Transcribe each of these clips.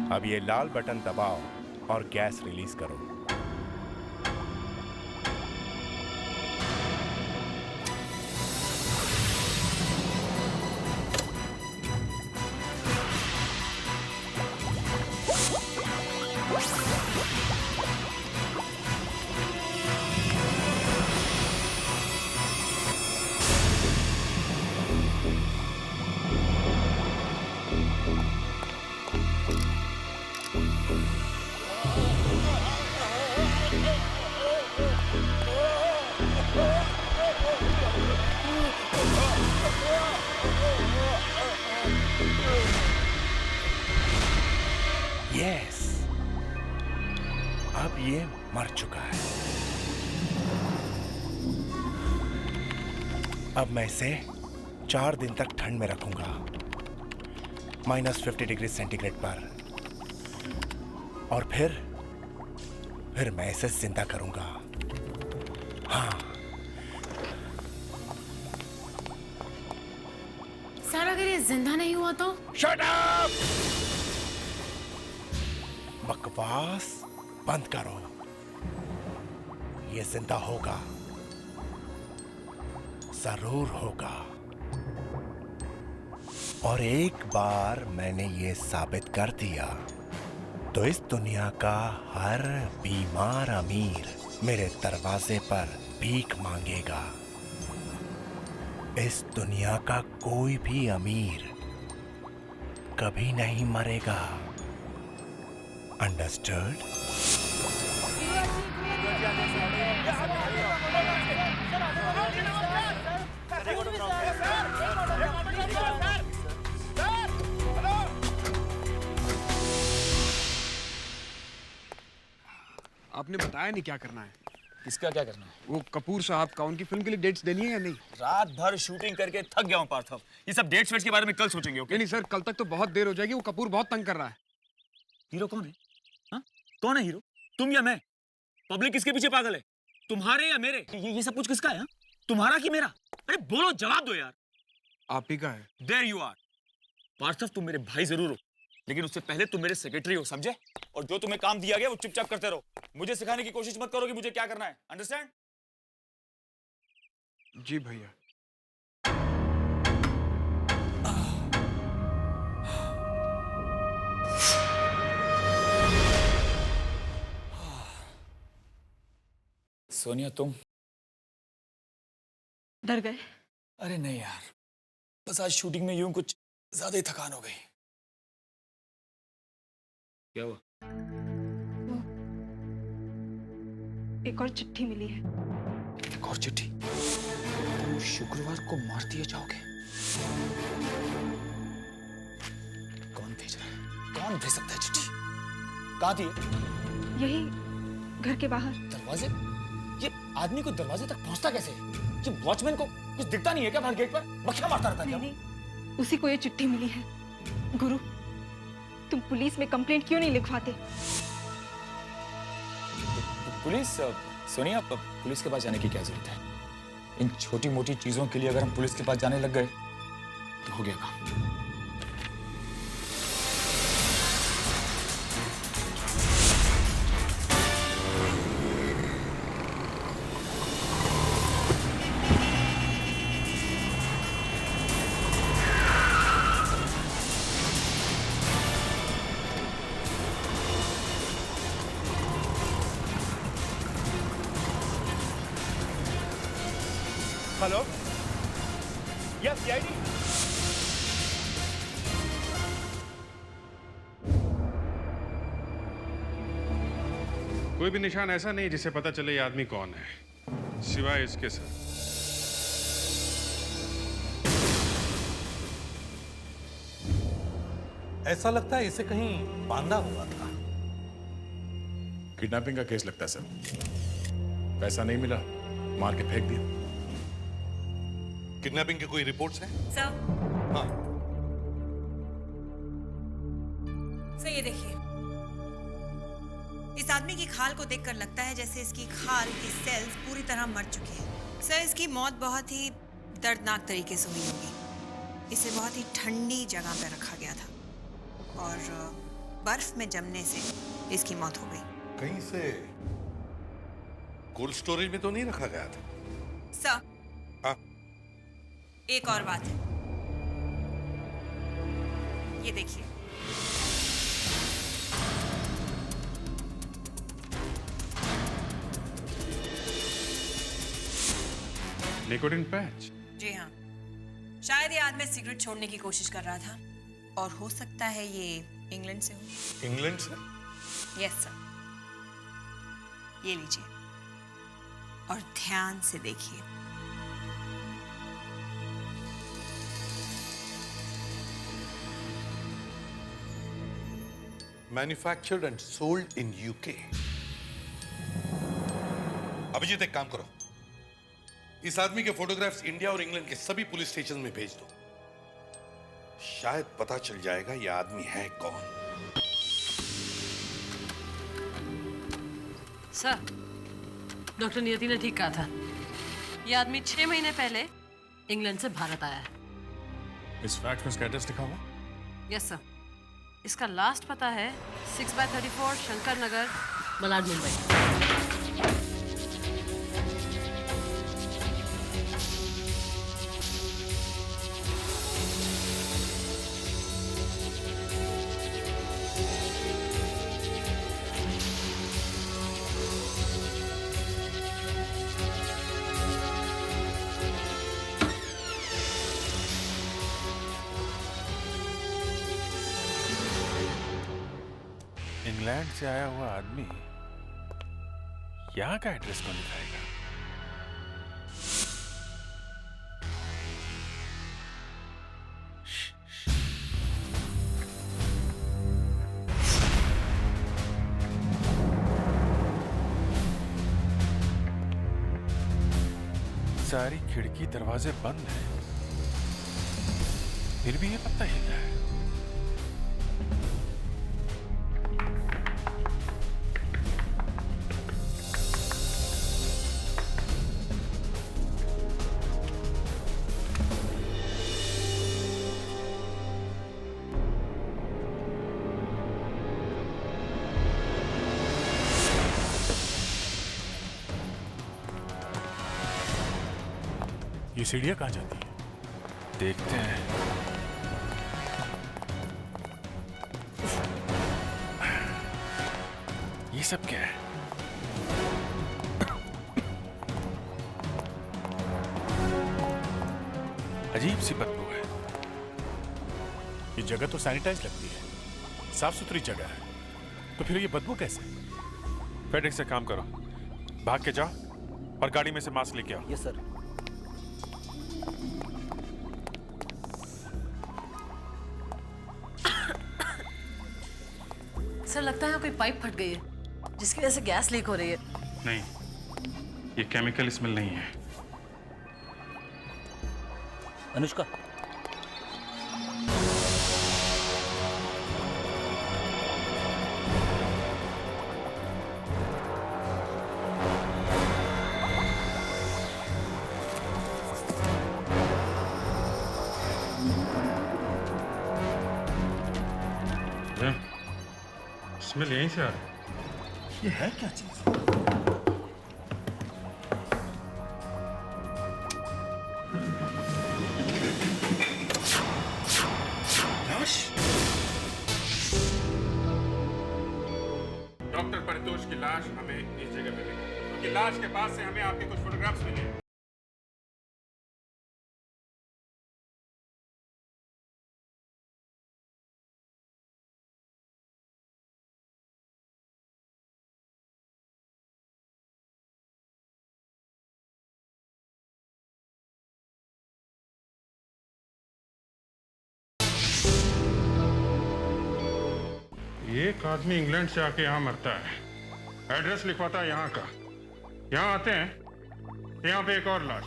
अब ये लाल बटन दबाओ और गैस रिलीज करो। यस, अब ये मर चुका है। अब मैं इसे 4 दिन तक ठंड में रखूंगा, -50 डिग्री सेंटीग्रेड पर, और फिर मैं इसे जिंदा करूंगा। हाँ। सर, अगर ये जिंदा नहीं हुआ तो? Shut up! बकवास बंद करो। ये जिंदा होगा, जरूर होगा। और एक बार मैंने ये साबित कर दिया तो इस दुनिया का हर बीमार अमीर मेरे दरवाजे पर भीख मांगेगा। इस दुनिया का कोई भी अमीर कभी नहीं मरेगा। अंडरस्टूड? आपने बताया नहीं क्या करना है। किसका क्या करना है? वो कपूर साहब का, उनकी फिल्म के लिए डेट्स देनी है या नहीं? रात भर शूटिंग करके थक गया हूं पार्थव। ये सब डेट्स वेट्स के बारे में कल सोचेंगे, ओके? नहीं सर, कल तक तो बहुत देर हो जाएगी। वो कपूर बहुत तंग कर रहा है। हीरो कौन है? हाँ? कौन है हीरो? तुम या मैं? पब्लिक किसके पीछे पागल है? तुम्हारे या मेरे? ये सब कुछ किसका है? हाँ? तुम्हारा कि मेरा? अरे बोलो, जवाब दो यार। आप ही का है। There you are. पार्थव, तुम मेरे भाई जरूर हो, लेकिन उससे पहले तुम मेरे सेक्रेटरी हो, समझे? और जो तुम्हें काम दिया गया वो चुपचाप करते रहो। मुझे सिखाने की कोशिश मत करो कि मुझे क्या करना है। अंडरस्टैंड? जी भैया। सोनिया, तुम डर गए? अरे नहीं यार, बस आज शूटिंग में यूं कुछ ज्यादा ही थकान हो गई। क्या हुआ? एक और चिट्ठी मिली है। एक और चिट्ठी? तुम शुक्रवार को मार दिए जाओगे? कौन भेज रहा है? कौन भेज सकता है चिट्ठी? कहाँ थी ये? यही, घर के बाहर। दरवाजे? ये आदमी को दरवाजे तक पहुंचता कैसे? ये वॉचमैन को कुछ दिखता नहीं है क्या बाहर गेट पर? बख्शा मारता रहता है क्या? नहीं, उसी को ये चिट्ठी मिली है। गुरु, तुम पुलिस में कंप्लेंट क्यों नहीं लिखवाते? पुलिस? सोनिया, पुलिस के पास जाने की क्या जरूरत है? इन छोटी मोटी चीजों के लिए अगर हम पुलिस के पास जाने लग गए तो हो गया काम। Hello, yes CID. कोई भी निशान ऐसा नहीं जिसे पता चले ये आदमी कौन है, सिवाय इसके सर। ऐसा लगता है इसे कहीं बांधा हुआ था। किडनैपिंग का केस लगता है सर। पैसा नहीं मिला, मार के फेंक दिया। किडनैपिंग के कोई रिपोर्ट्स हैं? सर, हाँ। सर ये देखिए, इस आदमी की खाल को देखकर लगता है जैसे इसकी खाल की सेल्स पूरी तरह मर चुकी हैं। सर, इसकी मौत बहुत ही दर्दनाक तरीके से हुई होगी। इसे बहुत ही ठंडी जगह पर रखा गया था और बर्फ में जमने से इसकी मौत हो गई। कहीं से कोल्ड स्टोरेज में तो नहीं रखा गया था? सर, हाँ? एक और बात है, ये देखिए। Nicotine patch. जी हाँ, शायद ये आदमी सिगरेट छोड़ने की कोशिश कर रहा था और हो सकता है ये इंग्लैंड से हो। इंग्लैंड से? यस सर, ये लीजिए और ध्यान से देखिए। Manufactured and sold in UK. Abhijit, एक काम करो, इस आदमी के फोटोग्राफ्स इंडिया और इंग्लैंड के सभी पुलिस स्टेशन में भेज दो। शायद पता चल जाएगा यह आदमी है कौन। सर, डॉक्टर नियति ने ठीक कहा था। यह आदमी 6 महीने पहले इंग्लैंड से भारत आया है। इस फैक्स में इसका एड्रेस लिखा हुआ? यस सर, इसका लास्ट पता है 6/34 शंकर नगर, मलाड, मुंबई। इंग्लैंड से आया हुआ आदमी यहाँ का एड्रेस कौन लिखाएगा? सारी खिड़की दरवाजे बंद हैं, फिर भी ये पता हिल रहा है। ये सीढ़ियां कहाँ जाती है? देखते हैं। ये सब क्या है? अजीब सी बदबू है। ये जगह तो सैनिटाइज लगती है, साफ सुथरी जगह है, तो फिर ये बदबू कैसे? फेडेक्स से काम करो, भाग के जाओ और गाड़ी में से मास्क लेके आओ। Yes sir. सर, लगता है कोई पाइप फट गई है, जिसकी वजह से गैस लीक हो रही है। नहीं, ये केमिकल स्मेल नहीं है। अनुष्का, स्मेल यहीं से आ रहा है। ये है क्या चीज? डॉक्टर परितोष की लाश हमें इस जगह पे मिली, क्योंकि लाश के पास से हमें आपके कुछ फोटोग्राफ्स मिले। एक आदमी इंग्लैंड से आके यहाँ मरता है, एड्रेस लिखवाता है यहाँ का, यहाँ आते हैं, यहाँ पे एक और लाश।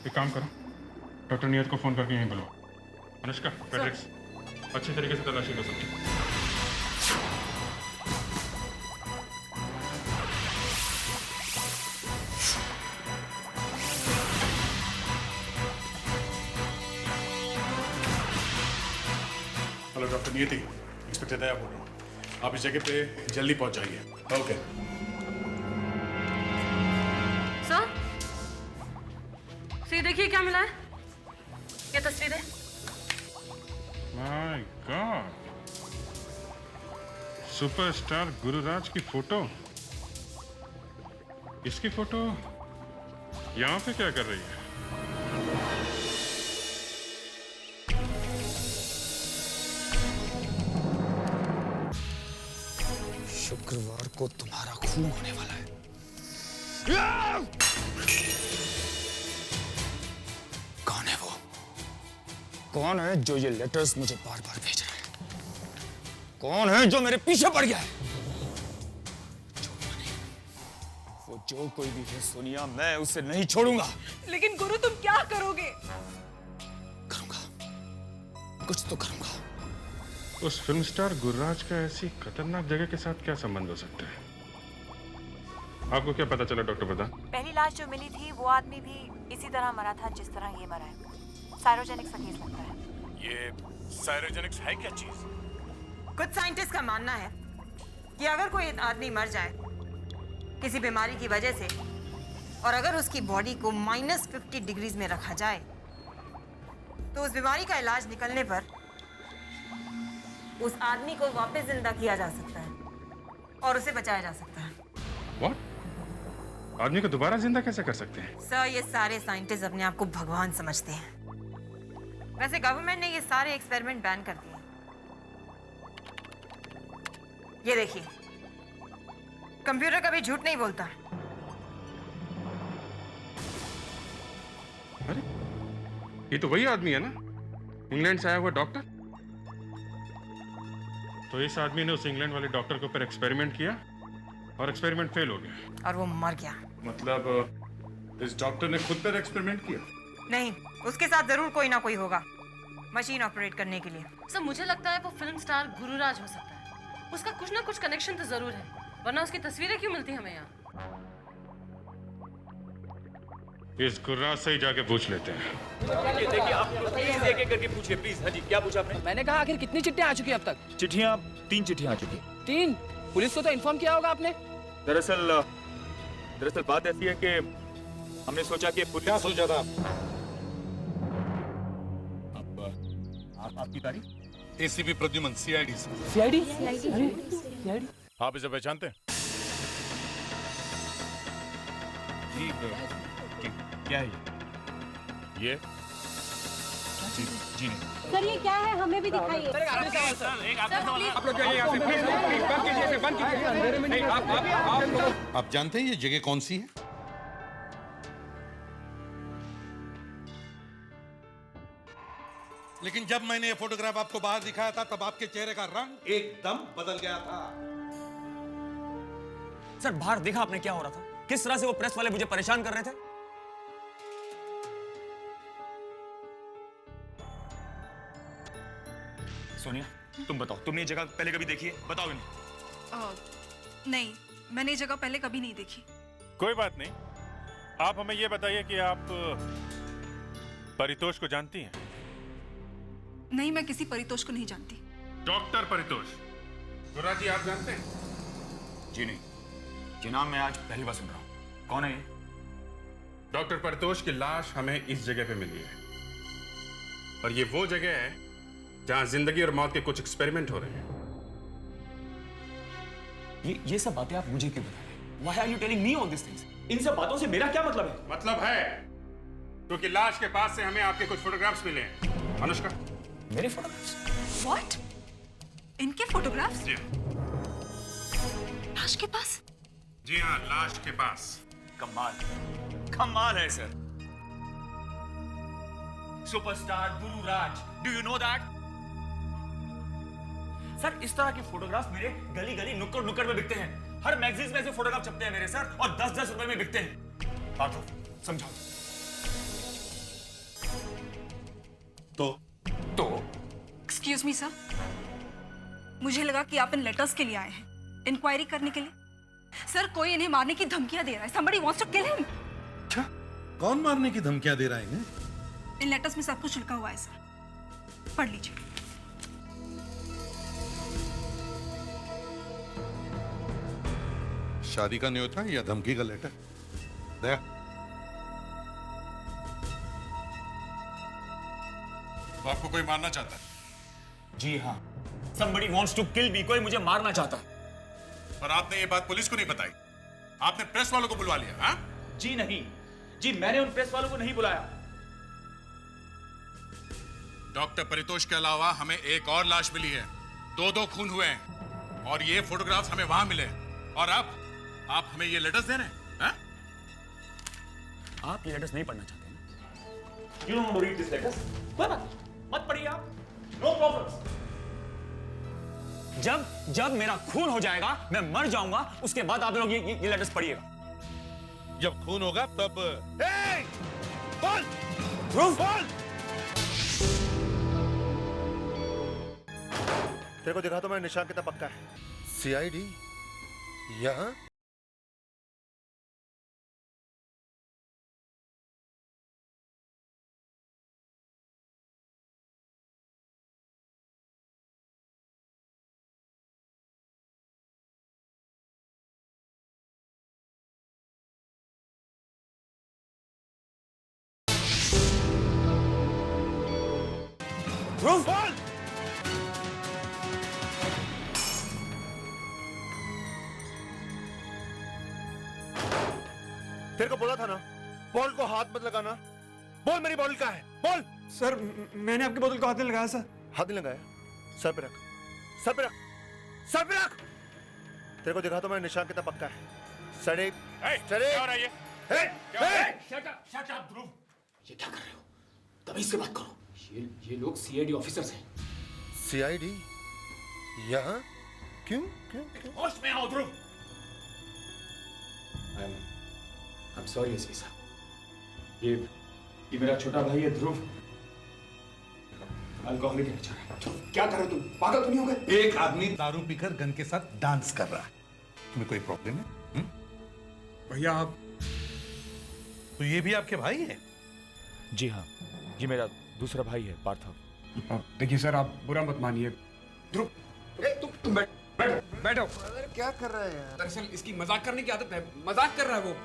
एक काम करो, डॉक्टर नियत को फोन करके यहीं बुलाओ। अनुष्का, फेडेक्स, अच्छी तरीके से तलाशी लो सबकी। हेलो डॉक्टर नियति, इंस्पेक्टर दया बोल रहा हूँ। आप इस जगह पे जल्दी पहुंच जाइए। ओके सर, ये देखिए क्या मिला है। ये तस्वीर है। माय गॉड, सुपरस्टार गुरुराज की फोटो। इसकी फोटो यहाँ पे क्या कर रही है? शुक्रवार को तुम्हारा खून होने वाला है। कौन है वो? कौन है जो ये लेटर्स मुझे बार बार भेज रहा है? कौन है जो मेरे पीछे पड़ गया है? वो जो कोई भी है सोनिया, मैं उसे नहीं छोड़ूंगा। लेकिन गुरु तुम क्या करोगे? करूंगा, कुछ तो करूंगा। उस फिल्म स्टार गुरुराज का ऐसी खतरनाक जगह के साथ क्या संबंध हो सकता है? आपको क्या पता चला डॉक्टर प्रधान? पहली लाश जो मिली थी वो आदमी भी इसी तरह मरा था जिस तरह ये मरा है। साइरोजेनिक्स का केस लगता है। ये साइरोजेनिक्स है क्या चीज? कुछ साइंटिस्ट का मानना है कि अगर कोई आदमी मर जाए किसी बीमारी की वजह से और अगर उसकी बॉडी को -50 डिग्रीज में रखा जाए तो उस बीमारी का इलाज निकलने पर उस आदमी को वापस जिंदा किया जा सकता है और उसे बचाया जा सकता है। What? आदमी को दोबारा जिंदा कैसे कर सकते हैं? सर, ये सारे साइंटिस्ट अपने आप को भगवान समझते हैं। वैसे गवर्नमेंट ने ये सारे एक्सपेरिमेंट बैन कर दिए। ये देखिए, कंप्यूटर कभी झूठ नहीं बोलता। अरे, ये तो वही आदमी है ना, इंग्लैंड से आया हुआ डॉक्टर। तो इस आदमी ने उस इंग्लैंड वाले डॉक्टर के ऊपर एक्सपेरिमेंट किया और एक्सपेरिमेंट फेल हो गया। और वो मर गया। मतलब इस डॉक्टर ने खुद पर एक्सपेरिमेंट किया? नहीं, उसके साथ जरूर कोई ना कोई होगा मशीन ऑपरेट करने के लिए। सर, मुझे लगता है वो फिल्म स्टार गुरुराज हो सकता है। उसका कुछ ना कुछ कनेक्शन तो जरूर है, वरना उसकी तस्वीरें क्यों मिलती हमें यहाँ? इस गुर्राज से ही जाके पूछ लेते हैं। देखिए आप प्लीज एक-एक करके पूछिए प्लीज। हाँ जी, क्या पूछा आपने? मैंने कहा आखिर कितनी चिट्ठियां आ चुकी हैं अब तक? चिट्ठियां 3 चिट्ठियां आ चुकी हैं। 3? पुलिस को तो इन्फॉर्म किया होगा आपने? दरअसल बात ऐसी है कि हमने सोचा कि क्या सोचा था? आपकी तारीख? एसीपी प्रद्युमन, सीआईडी से। सीआईडी? आप इसे पहचानते हैं? जी, क्या है ये? जी नहीं। सर, ये क्या है? हमें भी दिखाइए। एक आखिरी सवाल। आप लोग जाइए यहाँ से, प्लीज प्लीज बंद कीजिए इसे, बंद कीजिए। नहीं, आप आप जानते हैं ये जगह कौन सी है? लेकिन जब मैंने ये फोटोग्राफ आपको बाहर दिखाया था तब आपके चेहरे का रंग एकदम बदल गया था। सर, बाहर देखा आपने क्या हो रहा था? किस तरह से वो प्रेस वाले मुझे परेशान कर रहे थे? सोनिया, तुम बताओ, तुमने ये जगह पहले कभी देखी है? बताओ नहीं। नहीं, मैंने ये जगह पहले कभी नहीं देखी। कोई बात नहीं, आप हमें ये बताइए कि आप परितोष को जानती हैं? नहीं, मैं किसी परितोष को नहीं जानती। डॉक्टर परितोष गुरुराज जी आप जानते हैं? जी नहीं, ये नाम मैं आज पहली बार सुन रहा हूँ। कौन है ये? डॉक्टर परितोष की लाश हमें इस जगह पे मिली है और ये वो जगह है जहां जिंदगी और मौत के कुछ एक्सपेरिमेंट हो रहे हैं। ये सब बातें आप मुझे क्यों बता रहे हैं? Why are you telling me all these things? इन सब बातों से मेरा क्या मतलब है? मतलब है क्योंकि लाश के पास से हमें आपके कुछ फोटोग्राफ्स मिले हैं। अनुष्का, मेरे फोटोग्राफ्स? What? इनके फोटोग्राफ्स? जी लाश के पास? जी हाँ, लाश के पास। कमाल है sir. Superstar Gururaj, do you know that? Sir, इस तरह के फोटोग्राफ मेरे गली गली नुक्कड़ नुक्कड़ में बिकते हैं। हर मैगजीन में ऐसे फोटोग्राफ छपते हैं मेरे सर, और 10-10 रुपए में बिकते हैं। बात हो, समझाओ। तो एक्सक्यूज मी सर, मुझे लगा कि आप इन लेटर्स के लिए आए हैं, इंक्वायरी करने के लिए। सर, कोई इन्हें मारने की धमकियां दे रहा है। Somebody wants to kill him. अच्छा, कौन मारने की धमकियां दे रहा है? इन लेटर्स में सब कुछ लिखा हुआ है सर, पढ़ लीजिए। शादी का न्योता या धमकी का लेटर? दया, तो आपको कोई मारना चाहता है? जी हाँ, somebody wants to kill me, कोई मुझे मारना चाहता है। और आपने ये बात पुलिस को नहीं बताई? आपने प्रेस वालों को बुलवा लिया? हाँ? जी नहीं, जी मैंने उन प्रेस वालों को नहीं बुलाया। डॉक्टर परितोष के अलावा हमें एक और लाश मिली है। 2 खून हुए हैं और ये फोटोग्राफ्स हमें वहां मिले। और अब आप हमें ये लेटर्स दे रहे हैं? हाँ? आप ये लेटर्स नहीं पढ़ना चाहते ना? You don't want to read these letters? कोई बात नहीं, मत पढ़िए आप। No problems. जब मेरा खून हो जाएगा, मैं मर जाऊंगा, उसके बाद आप लोग ये लेटर्स पढ़िएगा। जब खून होगा तब बोल! ध्रुव! बोल! तेरे को दिखा तो मैं निशान कितना पक्का है। सीआईडी यहाँ? ध्रुव! बोल! तेरे को बोला था ना, बॉल को हाथ मत लगाना। बोल मेरी बॉल का है, बोल। सर, मैंने आपकी बोतल को हाथ नहीं लगाया सर। हाथ नहीं लगाया? सर पे रख, सर पे रख, सर पे रख। तेरे को दिखा तो मैं निशान कितना पक्का है। सड़े, सड़े। क्या हो रहा है ये? Shut up, ध्रुव। ये क्या कर रहे हो? तमीज से बात करो। ये लोग सीआईडी ऑफिसर्स हैं। सीआईडी यहाँ? क्यों क्यों क्यों? होश में आओ ध्रुव। I'm sorry एसपी साहब। ये मेरा छोटा भाई है ध्रुव। अल्कोहलिक है बेचारा। क्या कर रहे हो तुम? पागल तो नहीं हो गए? एक आदमी दारू पीकर गन के साथ डांस कर रहा है। तुम्हें कोई प्रॉब्लम है? भैया आप? तो ये भी आपके भाई है? जी हाँ, ये मेरा दूसरा भाई है पार्थव। देखिए सर, आप बुरा मत मानिए। ध्रुव, तुम बैठो। क्या कर रहे हैं? दरअसल इसकी मजाक करने की आदत है। मजाक कर रहा है वो।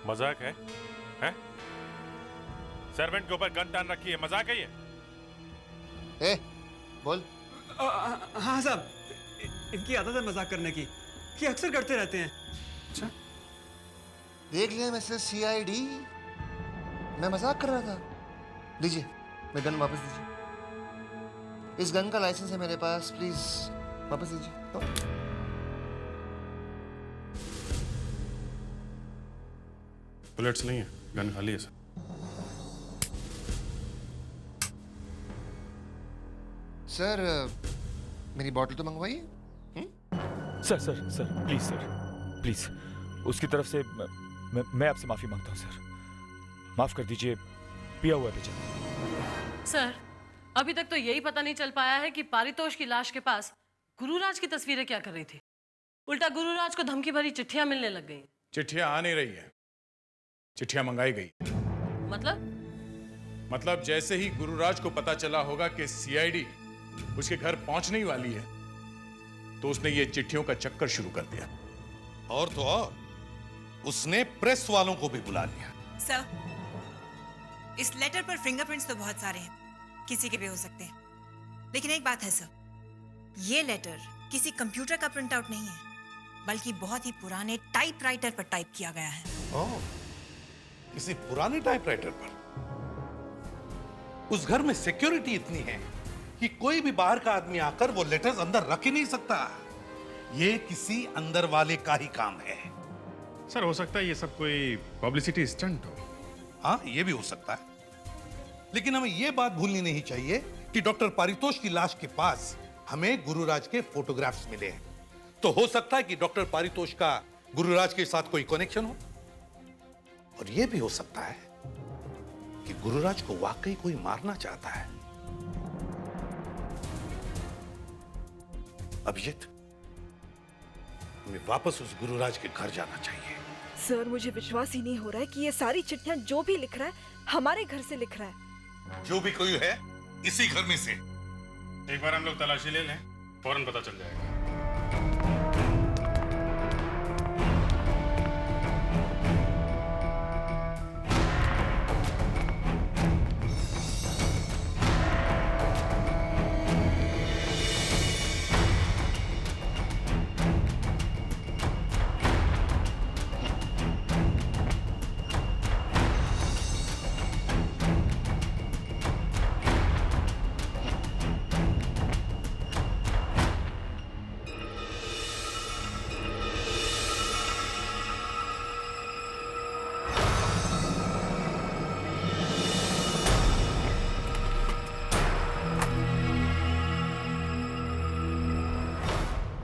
मजाक है? हैं? सर्वेंट के ऊपर गन तान रखी है, मजाक है ये? ए, बोल। हाँ साहब, इनकी आदत है मजाक करने की, कि अक्सर करते रहते हैं। अच्छा, देख लिया मिस्टर सीआईडी, मैं मजाक कर रहा था। लीजिए, मैं गन वापस दीजिए। इस गन का लाइसेंस है मेरे पास, प्लीज वापस दीजिए। तो बुलेट्स नहीं है, गन खाली है सर। सर, मेरी बॉटल तो मंगवाइए। सर प्लीज उसकी तरफ से मैं आपसे माफी मांगता हूँ सर। माफ कर दीजिए, पिया हुआ है बेचारा। सर, अभी तक तो यही पता नहीं चल पाया है कि पारितोष की लाश के पास गुरुराज की तस्वीरें क्या कर रही थी। उल्टा गुरुराज को धमकी भरी चिट्ठियां मिलने लग गई। चिट्ठियां आ नहीं रही है, चिट्ठियां मंगाई गई। मतलब जैसे ही गुरुराज को पता चला होगा कि सीआईडी उसके घर पहुंचने ही वाली है, तो उसने ये चिट्ठियों का चक्कर शुरू कर दिया। और तो और उसने प्रेस वालों को भी बुला लिया। सर, इस लेटर पर फिंगरप्रिंट्स तो बहुत सारे हैं, किसी के भी हो सकते हैं। लेकिन एक बात है सर, ये लेटर किसी कंप्यूटर का प्रिंट आउट नहीं है, बल्कि बहुत ही पुराने टाइपराइटर पर टाइप किया गया है। ओह, किसी पुराने टाइपराइटर पर? उस घर में सिक्योरिटी इतनी है कि कोई भी बाहर का आदमी आकर वो लेटर्स अंदर रख ही नहीं सकता। ये किसी अंदर वाले का ही काम है। सर, हो सकता है ये सब कोई पब्लिसिटी स्टंट हो। हाँ, ये भी हो सकता है, लेकिन हमें ये बात भूलनी नहीं चाहिए कि डॉक्टर पारितोष की लाश के पास हमें गुरुराज के फोटोग्राफ्स मिले हैं। तो हो सकता है कि डॉक्टर पारितोष का गुरुराज के साथ कोई कनेक्शन हो, और यह भी हो सकता है कि गुरुराज को वाकई कोई मारना चाहता है। अभिजीत, हमें वापस उस गुरुराज के घर जाना चाहिए। सर, मुझे विश्वास ही नहीं हो रहा है कि ये सारी चिट्ठियां जो भी लिख रहा है हमारे घर से लिख रहा है। जो भी कोई है, इसी घर में से। एक बार हम लोग तलाशी ले लें, फौरन पता चल जाएगा।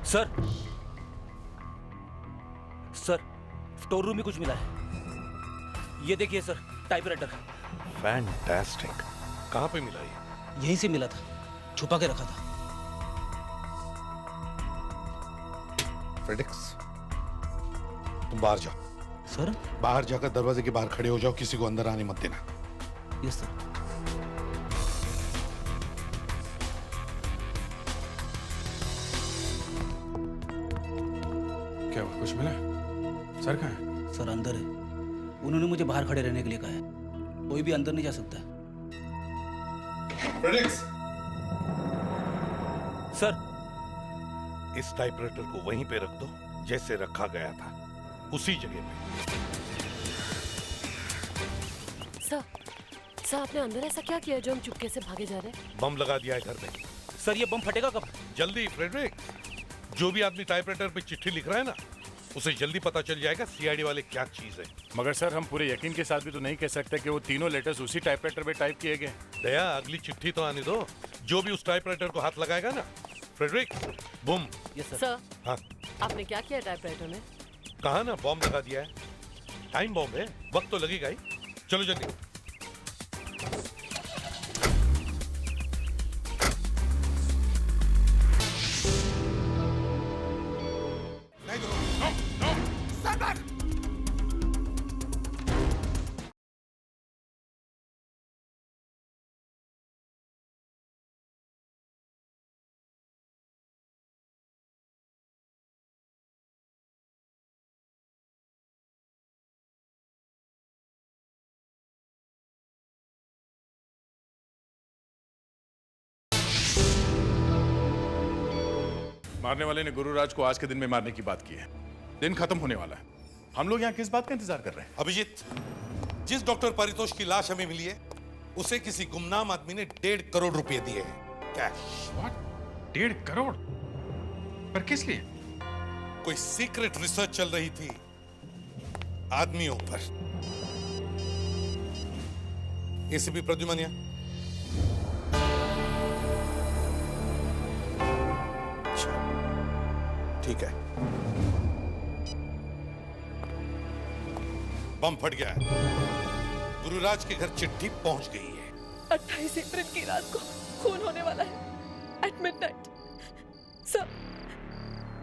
सर सर स्टोर रूम में कुछ मिला है। ये देखिए सर, टाइपराइटर। फैंटास्टिक। कहाँ पे मिला ये? यहीं से मिला था, छुपा के रखा था। फेडेक्स, तुम बाहर जाओ। सर? बाहर जाकर दरवाजे के बाहर खड़े हो जाओ, किसी को अंदर आने मत देना। Yes sir. क्या हुआ, कुछ मिला? सर कहाँ है? सर अंदर है। उन्होंने मुझे बाहर खड़े रहने के लिए कहा है। कोई भी अंदर नहीं जा सकता है। फेडेक्स, सर इस टाइपराइटर को वहीं पे रख दो जैसे रखा गया था, उसी जगह पे। सर आपने अंदर ऐसा क्या किया जो हम चुपके से भागे जा रहे हैं? बम लगा दिया है घर में। सर ये बम फटेगा कब? जल्दी फ्रेडरिक, जो भी आदमी टाइपराइटर पे चिट्ठी लिख रहा है ना, उसे जल्दी पता चल जाएगा सीआईडी वाले क्या चीज है। मगर सर हम पूरे यकीन के साथ भी तो नहीं कह सकते कि वो तीनों लेटर्स उसी टाइपराइटर पे टाइप किए गए। दया, अगली चिट्ठी तो आने दो। जो भी उस टाइपराइटर को हाथ लगाएगा ना, फ्रेडरिक, बूम। यस सर हाँ, आपने क्या किया टाइपराइटर में? कहा ना बॉम्ब लगा दिया है। टाइम बॉम्ब है, वक्त तो लगेगा ही। चलो जल्दी। मारने वाले ने गुरुराज को आज के दिन में मारने की बात की है। दिन खत्म होने वाला है। हम लोग यहाँ किस बात का इंतजार कर रहे हैं? अभिजीत, जिस डॉक्टर पारितोष की लाश हमें मिली है, उसे किसी गुमनाम आदमी ने 1.5 करोड़ रुपए दिए हैं, कैश। व्हाट? 1.5 करोड़? पर किस लिए? कोई सीक्रेट रिसर्च चल रही थी आदमियों पर। एसीपी प्रद्युमन, ठीक है। बम फट गया है। गुरुराज के घर चिट्ठी पहुंच गई है। 28 अप्रैल की रात को खून होने वाला है एट मिडनाइट। सर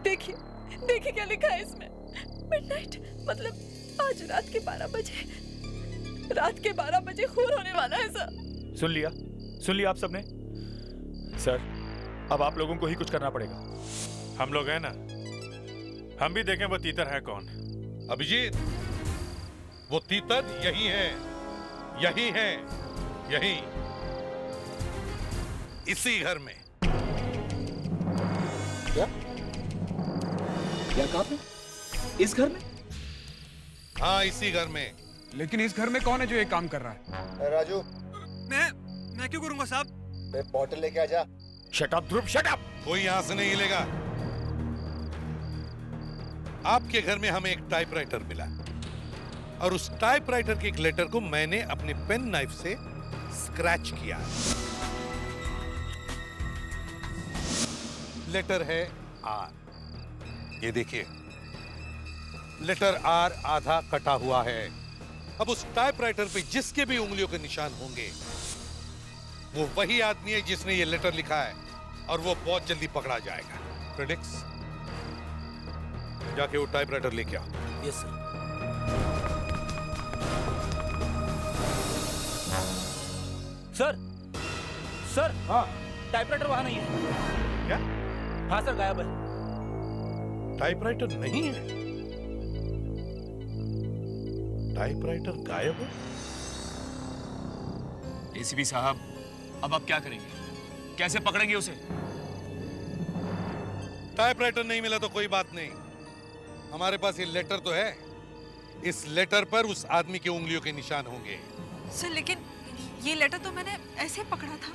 देखिए क्या लिखा है इसमें। मिडनाइट मतलब आज रात के 12 बजे। रात के 12 बजे खून होने वाला है सर। सुन लिया आप सबने? सर अब आप लोगों को ही कुछ करना पड़ेगा। हम लोग हैं ना, हम भी देखें वो तीतर है कौन। अभिजीत, वो तीतर यही है, यही है, यही इसी घर में। क्या कहा आपने? इस घर में? हाँ, इसी घर में। लेकिन इस घर में कौन है जो ये काम कर रहा है? राजू, मैं क्यों करूंगा साहब? बॉटल लेके आ जा। शट अप ध्रुव, शट अप। कोई यहां से नहीं हिलेगा। आपके घर में हमें एक टाइपराइटर मिला और उस टाइपराइटर के एक लेटर को मैंने अपने पेन नाइफ से स्क्रैच किया। लेटर है आर। ये देखिए, लेटर आर आधा कटा हुआ है। अब उस टाइपराइटर पे जिसके भी उंगलियों के निशान होंगे, वो वही आदमी है जिसने ये लेटर लिखा है और वो बहुत जल्दी पकड़ा जाएगा। प्रेडिक्स, जाके वो टाइपराइटर लेके आओ। Yes sir. सर हाँ, टाइपराइटर वहां नहीं है। क्या? हाँ सर, गायब है। टाइपराइटर नहीं है? टाइपराइटर गायब है? एसीपी साहब, अब आप क्या करेंगे? कैसे पकड़ेंगे उसे? टाइपराइटर नहीं मिला तो कोई बात नहीं, हमारे पास ये लेटर तो है। इस लेटर पर उस आदमी की उंगलियों के निशान होंगे। सर लेकिन ये लेटर तो मैंने ऐसे पकड़ा था।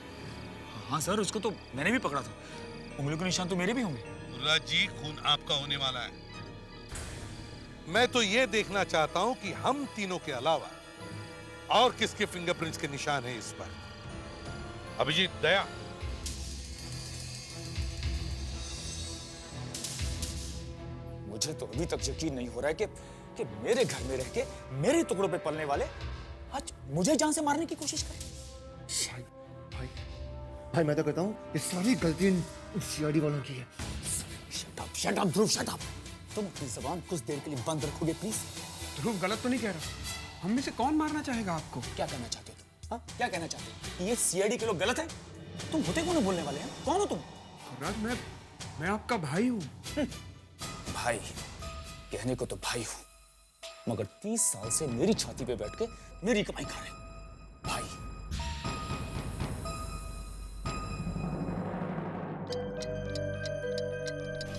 हाँ सर, उसको तो मैंने भी पकड़ा था। उंगलियों के निशान तो मेरे भी होंगे। गुरुराज जी, खून आपका होने वाला है। मैं तो ये देखना चाहता हूं कि हम तीनों के अलावा और किसके फिंगरप्रिंट्स के निशान हैं इस पर। अभिजीत, दया, मुझे तो अभी तक यकीन नहीं हो रहा है कि मेरे घर में रह के मेरे टुकड़ों पे पलने वाले आज मुझे जान से मारने की कोशिश करें। भाई मैं तो कहता हूँ ये सारी गलती इन सीआईडी वालों की है। शट अप ध्रुव, शट अप। तुम अपनी जबान कुछ देर के लिए बंद रखोगे प्लीज? ध्रुव गलत तो नहीं कह रहा। हम में से कौन मारना चाहेगा आपको? क्या कहना चाहते हो तुम? हाँ, क्या कहना चाहते हो कि ये सीआईडी के लोग गलत हैं? तुम होते कौन हो बोलने वाले हैं? कौन हो तुम? राज मैं आपका भाई हूँ। भाई कहने को तो भाई हूँ, मगर 30 साल से मेरी छाती पे बैठ के मेरी कमाई खा रहे हो। भाई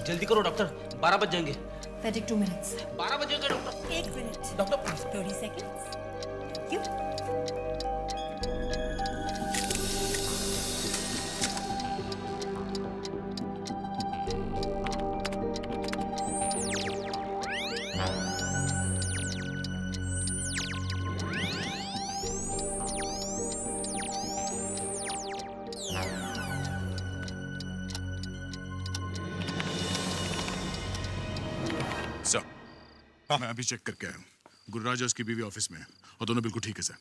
जल्दी करो डॉक्टर, 12 बज जाएंगे। 32 minutes. 12 बजेंगे doctor. 1 minute. Doctor 30 seconds. Thank you. Sir, मैं अभी चेक करके आया हूँ। गुरुराज और उसकी बीवी ऑफिस में है और दोनों बिल्कुल ठीक है सर।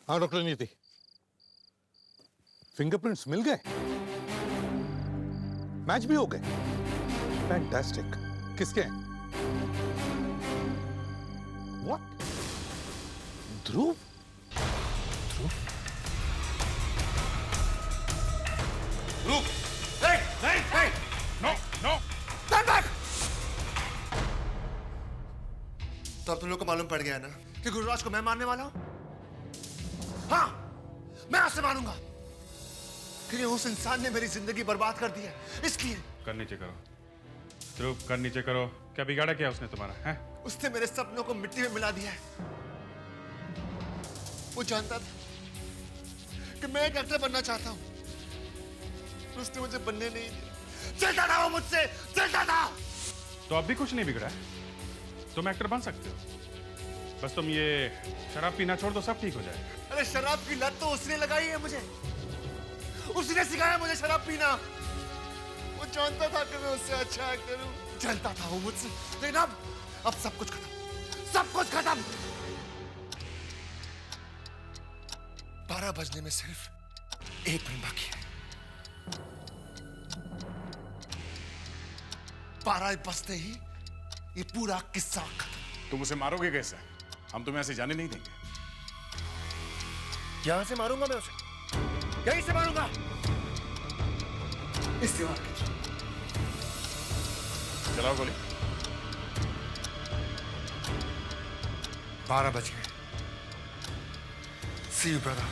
हाँ डॉक्टर नीति, फिंगरप्रिंट्स मिल गए, मैच भी हो गए। फैंटास्टिक। किसके हैं? व्हाट? ध्रुव? रुक! नहीं! नो! Stand back! तो अब तुम लोग को मालूम पड़ गया ना कि गुरुराज को मैं मारने वाला हूं? हाँ, मैं आपसे मारूंगा क्योंकि उस इंसान ने मेरी जिंदगी बर्बाद कर दी है। इसलिए कर नीचे करो ध्रुव, कर नीचे करो। क्या बिगाड़ा क्या उसने तुम्हारा? है उसने मेरे सपनों को मिट्टी में मिला दिया है। वो जानता था कि मैं एक एक्टर बनना चाहता हूं, उसने मुझे बनने नहीं दिया। चलता था वो मुझसे, चलता था। तो अब भी कुछ नहीं बिगड़ा है, तुम एक्टर बन सकते हो। बस तुम ये शराब पीना छोड़ दो, सब ठीक हो जाएगा। अरे शराब की लत तो उसने लगाई है मुझे, उसने सिखाया मुझे शराब पीना। वो जानता था कि मैं उससे अच्छा एक्टर हूं, जानता था वो मुझसे। लेकिन अब सब कुछ खत्म, सब कुछ खत्म। 12 बजने में सिर्फ 1 मिनट बाकी है। 12 बजते ही ये पूरा किस्सा खत्म। तुम उसे मारोगे कैसे? हम तुम्हें ऐसे जाने नहीं देंगे। यहां से मारूंगा मैं उसे, यहीं से मारूंगा। इस दीवार के चलाओ गोली। 12 बज गए। See you, brother.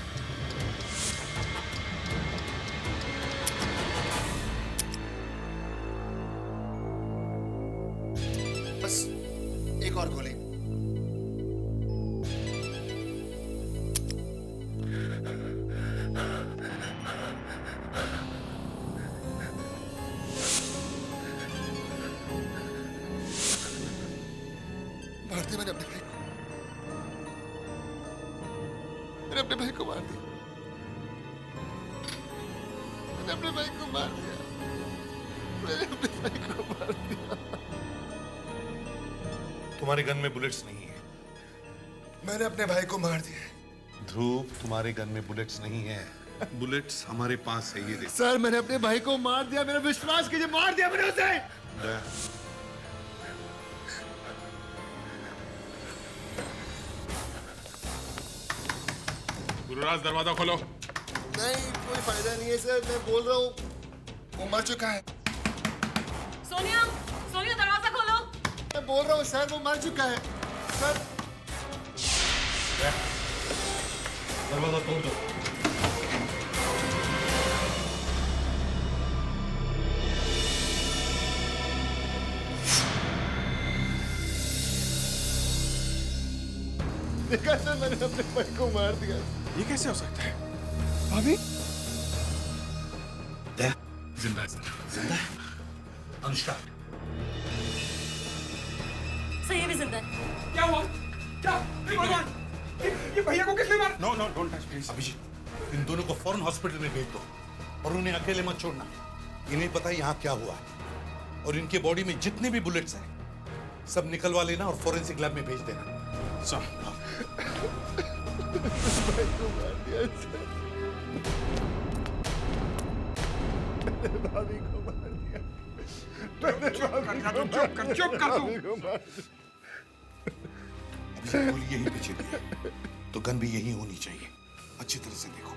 बस एक और गोली। मार दिया मैंने अपने भाई को, मैंने अपने भाई को मार दिया, मैंने अपने भाई को मार दिया, मैंने अपने भाई को मार दिया। तुम्हारे गन में बुलेट्स नहीं है। मैंने अपने भाई को मार दिया। ध्रुव, तुम्हारे गन में बुलेट्स नहीं है। बुलेट्स हमारे पास है, ये देखो। सर मैंने अपने भाई को मार दिया, मेरा विश्वास कीजिए, मार दिया मैंने उसे। गुरुराज, दरवाजा खोलो। नहीं, कोई फायदा नहीं है सर, मैं बोल रहा हूँ वो मर चुका है। सोनिया, सोनिया दरवाजा खोलो। मैं बोल रहा हूँ सर, वो मर चुका है सर। दरवाजा तोड़ दो। देखा सर, मैंने अपने भाई को मार दिया। ये कैसे हो सकता है? भाभी जिंदा है। अनुष्का, सही भी जिंदा है। क्या हुआ? क्या? ये भैया को किसने मारा? No don't touch please. Abhijeet, इन दोनों को फौरन हॉस्पिटल में भेज दो और उन्हें अकेले मत छोड़ना। इन्हें पता है यहाँ क्या हुआ। और इनके बॉडी में जितने भी बुलेट्स हैं सब निकलवा लेना और फॉरेंसिक लैब में भेज देना। सर भाभी को मार दिया। चुप कर तू। अब ये गोली यहीं पे चली है तो गन भी यहीं होनी चाहिए। अच्छी तरह से देखो।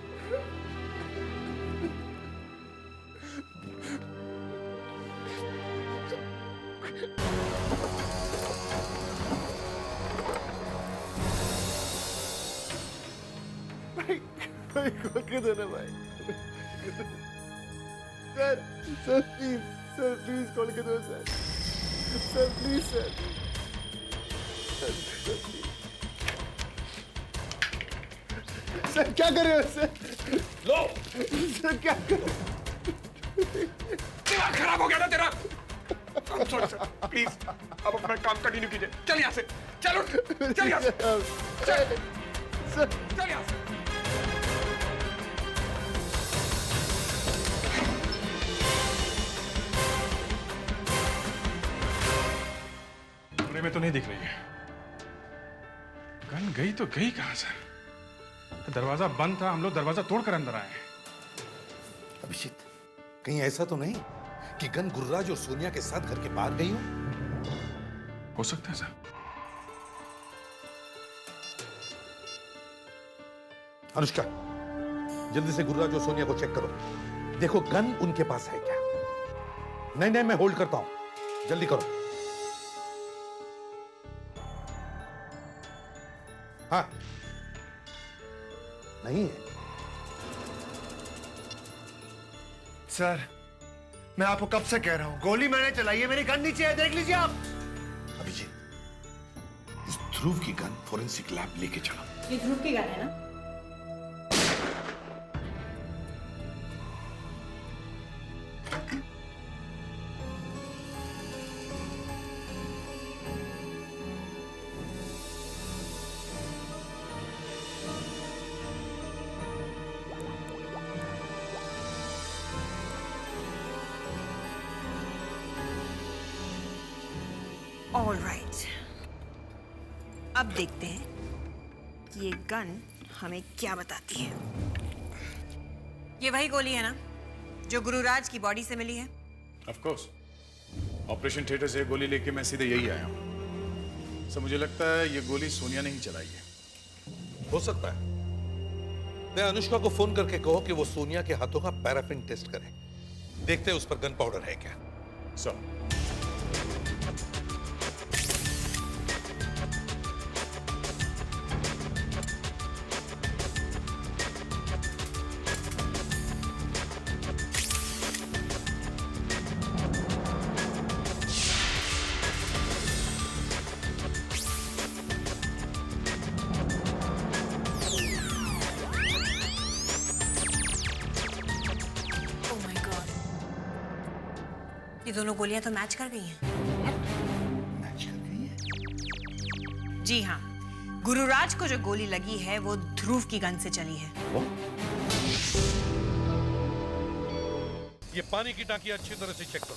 भाई खोल के दो ना भाई। सर प्लीज खोल के दो सर प्लीज सर। सर क्या कर रहे हो सर? लो सर क्या कर रहे हो? दिमाग खराब हो गया ना तेरा? सॉरी सर, प्लीज अब अपना काम कंटिन्यू कीजिए। चल यहाँ से, चल उठ, चल यहाँ से, चल यहाँ से। कमरे में तो नहीं दिख रही है। गन गई तो गई कहां से? दरवाजा बंद था, हम लोग दरवाजा तोड़कर अंदर आए। अभिजीत, कहीं ऐसा तो नहीं कि गन गुरुराज और सोनिया के साथ घर के बाहर गई हो सकता है सर। अनुष्का, जल्दी से गुरुराज और सोनिया को चेक करो। देखो गन उनके पास है क्या? नहीं, मैं होल्ड करता हूं। जल्दी करो। हाँ, नहीं है। सर मैं आपको कब से कह रहा हूं, गोली मैंने चलाई है, मेरी गन नीचे है, देख लीजिए आप। अभिजीत, इस ध्रुव की गन फोरेंसिक लैब लेके चलो। ये ध्रुव की गन है ना? ऑल राइट, अब देखते हैं कि ये गन हमें क्या बताती है। ये वही गोली है ना जो गुरुराज की बॉडी से मिली है? Of course. ऑपरेशन थिएटर से गोली लेके मैं सीधे यही आया हूँ। सर मुझे लगता है ये गोली सोनिया ने ही चलाई है। हो सकता है। मैं अनुष्का को फोन करके कहो कि वो सोनिया के हाथों का पैराफिन टेस्ट करे। देखते हैं उस पर गन पाउडर है क्या। सर ये दोनों गोलियां तो मैच कर गई हैं। मैच कर गई है? जी हाँ, गुरुराज को जो गोली लगी है वो ध्रुव की गन से चली है। ये पानी की टांकी अच्छी तरह से चेक करो।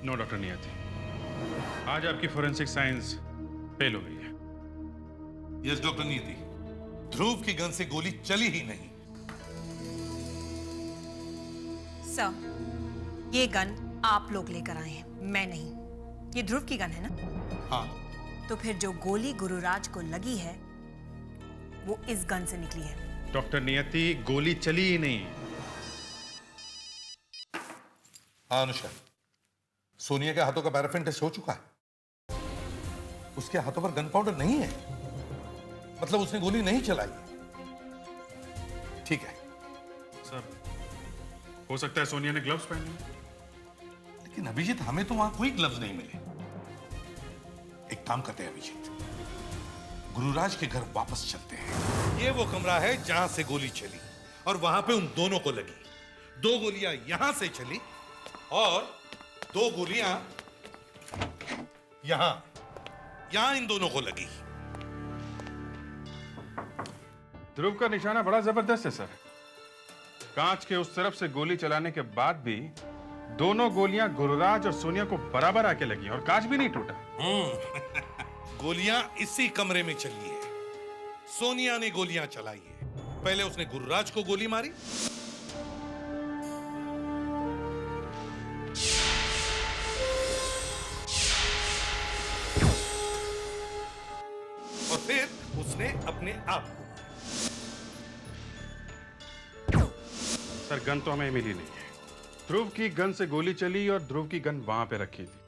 नो डॉक्टर नियति, आज आपकी फोरेंसिक साइंस फेल हो गई है। यस डॉक्टर नियति, ध्रुव की गन से गोली चली ही नहीं। सर, ये गन आप लोग लेकर आए हैं, मैं नहीं। ये ध्रुव की गन है ना? हाँ। तो फिर जो गोली गुरुराज को लगी है वो इस गन से निकली है। डॉक्टर नियति, गोली चली ही नहीं। हाँ अनुष्का, सोनिया के हाथों का पैराफिन टेस्ट हो चुका है। उसके हाथों पर गन पाउडर नहीं है, मतलब उसने गोली नहीं चलाई। ठीक है सर, हो सकता है सोनिया ने ग्लव्स पहने हैं। लेकिन अभिजीत, हमें तो वहां कोई ग्लव्स नहीं मिले। एक काम करते हैं अभिजीत, गुरुराज के घर वापस चलते हैं। ये वो कमरा है जहां से गोली चली और वहां पे उन दोनों को लगी। 2 गोलियां यहां से चली और 2 गोलियां यहां इन दोनों को लगी। ध्रुव का निशाना बड़ा जबरदस्त है सर। कांच के उस तरफ से गोली चलाने के बाद भी दोनों गोलियां गुरुराज और सोनिया को बराबर आके लगी और कांच भी नहीं टूटा। गोलियां इसी कमरे में चली है। सोनिया ने गोलियां चलाई है। पहले उसने गुरुराज को गोली मारी, और फिर उसने अपने आप को। सर गन तो हमें मिली नहीं है। ध्रुव की गन से गोली चली और ध्रुव की गन वहां पे रखी थी।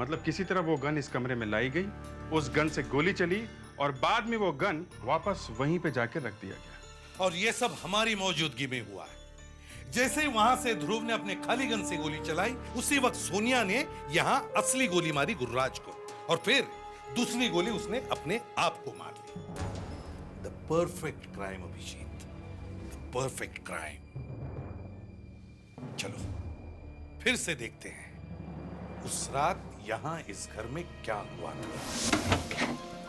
मतलब किसी तरह वो गन इस कमरे में लाई गई, उस गन से गोली चली और बाद में वो गन वापस वहीं पे जाके रख दिया गया। और ये सब हमारी मौजूदगी में हुआ है। जैसे ही वहां से ध्रुव ने अपने खाली गन से गोली चलाई, उसी वक्त सोनिया ने यहां असली गोली मारी गुरुराज को, और फिर दूसरी गोली उसने अपने आप को मार ली। The perfect crime Abhijeet, the perfect crime. चलो फिर से देखते हैं उस रात यहां इस घर में क्या हुआ था।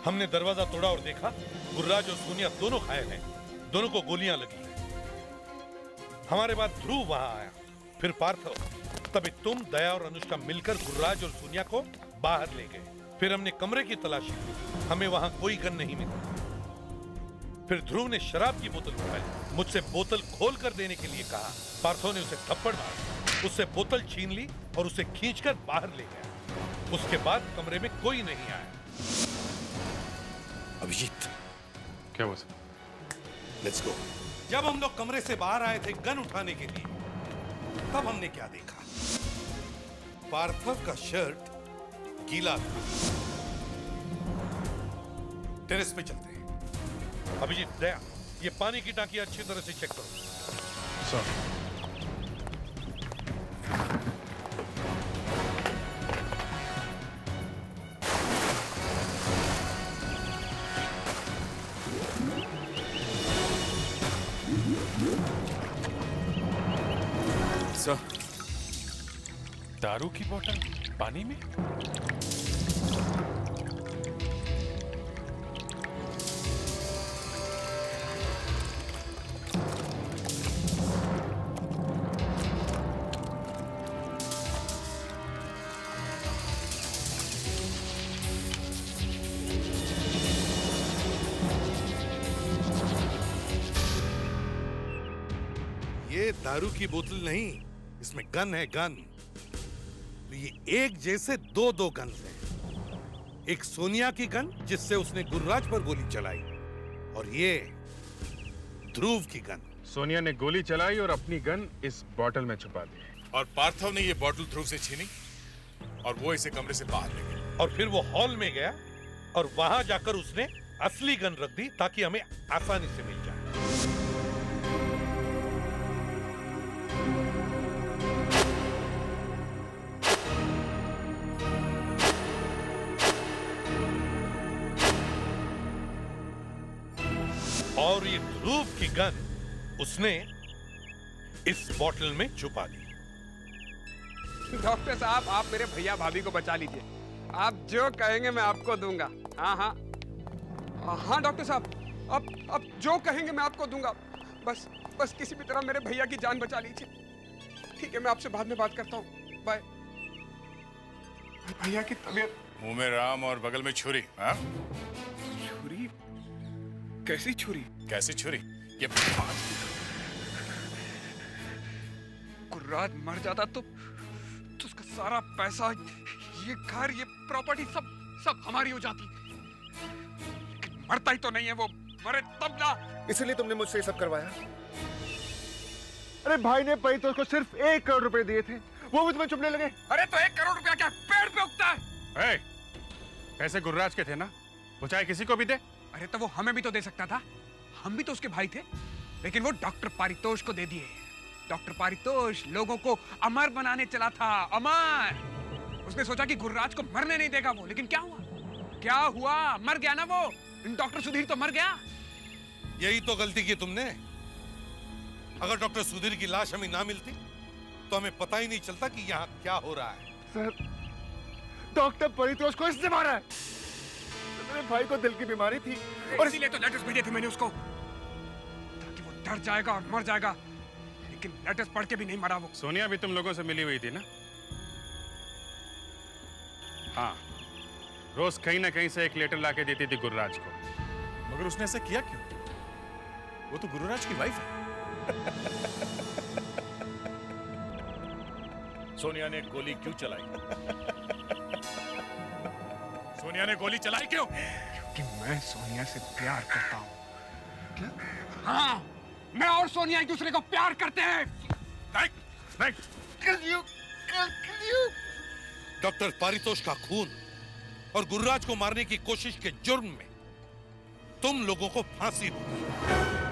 हमने दरवाजा तोड़ा और देखा गुरुराज और सोनिया दोनों घायल हैं। दोनों को गोलियां लगी हैं। हमारे बाद ध्रुव वहां आया, फिर पार्थव, तभी तुम, दया और अनुष्का मिलकर गुरुराज और सोनिया को बाहर ले गए। फिर हमने कमरे की तलाशी ली, हमें वहां कोई गन नहीं मिला। फिर ध्रुव ने शराब की बोतल उठाई, मुझसे बोतल खोल कर देने के लिए कहा। पार्थव ने उसे थप्पड़ मारा, उससे बोतल छीन ली और उसे खींचकर बाहर ले गया। उसके बाद कमरे में कोई नहीं आया। अभिजीत, क्या हुआ सर? Let's go. जब हम लोग कमरे से बाहर आए थे गन उठाने के लिए, तब हमने क्या देखा? पार्थव का शर्ट गीला था। टेरेस पे चलते हैं। अभिजीत, दया, ये पानी की टांकी अच्छी तरह से चेक करो। सर सर, दारू की बोतल पानी में? ये दारू की बोतल नहीं, इसमें गन है, गन। तो ये एक जैसे दो गन हैं। एक सोनिया की गन जिससे उसने गुरुराज पर गोली चलाई, और ये ध्रुव की गन। सोनिया ने गोली चलाई और अपनी गन इस बॉटल में छुपा दी। और पार्थव ने ये बॉटल ध्रुव से छीनी और वो इसे कमरे से बाहर ले गया। और फिर वो हॉल में गया और वहां जाकर उसने असली गन रख दी ताकि हमें आसानी से मिल जाए। और ये ध्रुव की गन उसने इस बॉटल में छुपा दी। डॉक्टर साहब, आप मेरे भैया भाभी को बचा लीजिए। आप जो कहेंगे मैं आपको दूंगा। हाँ हाँ हाँ डॉक्टर साहब, अब जो कहेंगे मैं आपको दूंगा। बस किसी भी तरह मेरे भैया की जान बचा लीजिए। ठीक है, मैं आपसे बाद में बात करता हूँ। बाय। भैया की तबीयत। मुंह में राम और बगल में छुरी। हाँ? छुरी? कैसी छुरी? कैसी छुरी? ये गुरुराज मर जाता तो उसका सारा पैसा, ये घर, ये प्रॉपर्टी सब हमारी हो जाती। लेकिन मरता ही तो नहीं है वो। मरे तब ना। इसलिए तुमने मुझसे ये सब करवाया? अरे भाई ने परितोष को सिर्फ 1 करोड़ रुपए दिए थे, वो भी तुम्हें चुपने लगे। अरे तो 1 करोड़ रुपया क्या पेड़ पे उगता है? पैसे गुरुराज के थे ना, वो चाहे किसी को भी दे। अरे तो वो हमें भी तो दे सकता था, हम भी तो उसके भाई थे। लेकिन वो डॉक्टर पारितोष को दे दिए। डॉक्टर पारितोष लोगों को अमर बनाने चला था, अमर। उसने सोचा कि गुरुराज को मरने नहीं देगा वो, लेकिन क्या हुआ? क्या हुआ? मर गया ना वो। डॉक्टर सुधीर तो मर गया। यही तो गलती की तुमने। अगर डॉक्टर सुधीर की लाश हमें ना मिलती तो हमें पता ही नहीं चलता कि यहाँ क्या हो रहा है। सर, डॉक्टर परितोष को इसने मारा है। मेरे भाई को दिल की बीमारी थी और इसीलिए तो लेटर्स भेजे थे मैंने उसको, ताकि वो डर जाएगा और मर जाएगा। लेकिन लेटर्स पढ़ के भी नहीं मरा वो। सोनिया भी तुम लोगों से मिली हुई थी ना? हाँ, रोज कहीं ना कहीं से एक लेटर लाके देती थी गुरुराज को। मगर उसने ऐसा किया क्यों? वो तो गुरुराज की वाइफ है। सोनिया ने गोली क्यों चलाई? सोनिया ने गोली चलाई क्यों? क्योंकि मैं सोनिया से प्यार करता हूँ। क्या? हाँ, मैं और सोनिया एक दूसरे को प्यार करते हैं। डॉक्टर पारितोष का खून और गुरुराज को मारने की कोशिश के जुर्म में तुम लोगों को फांसी होगी।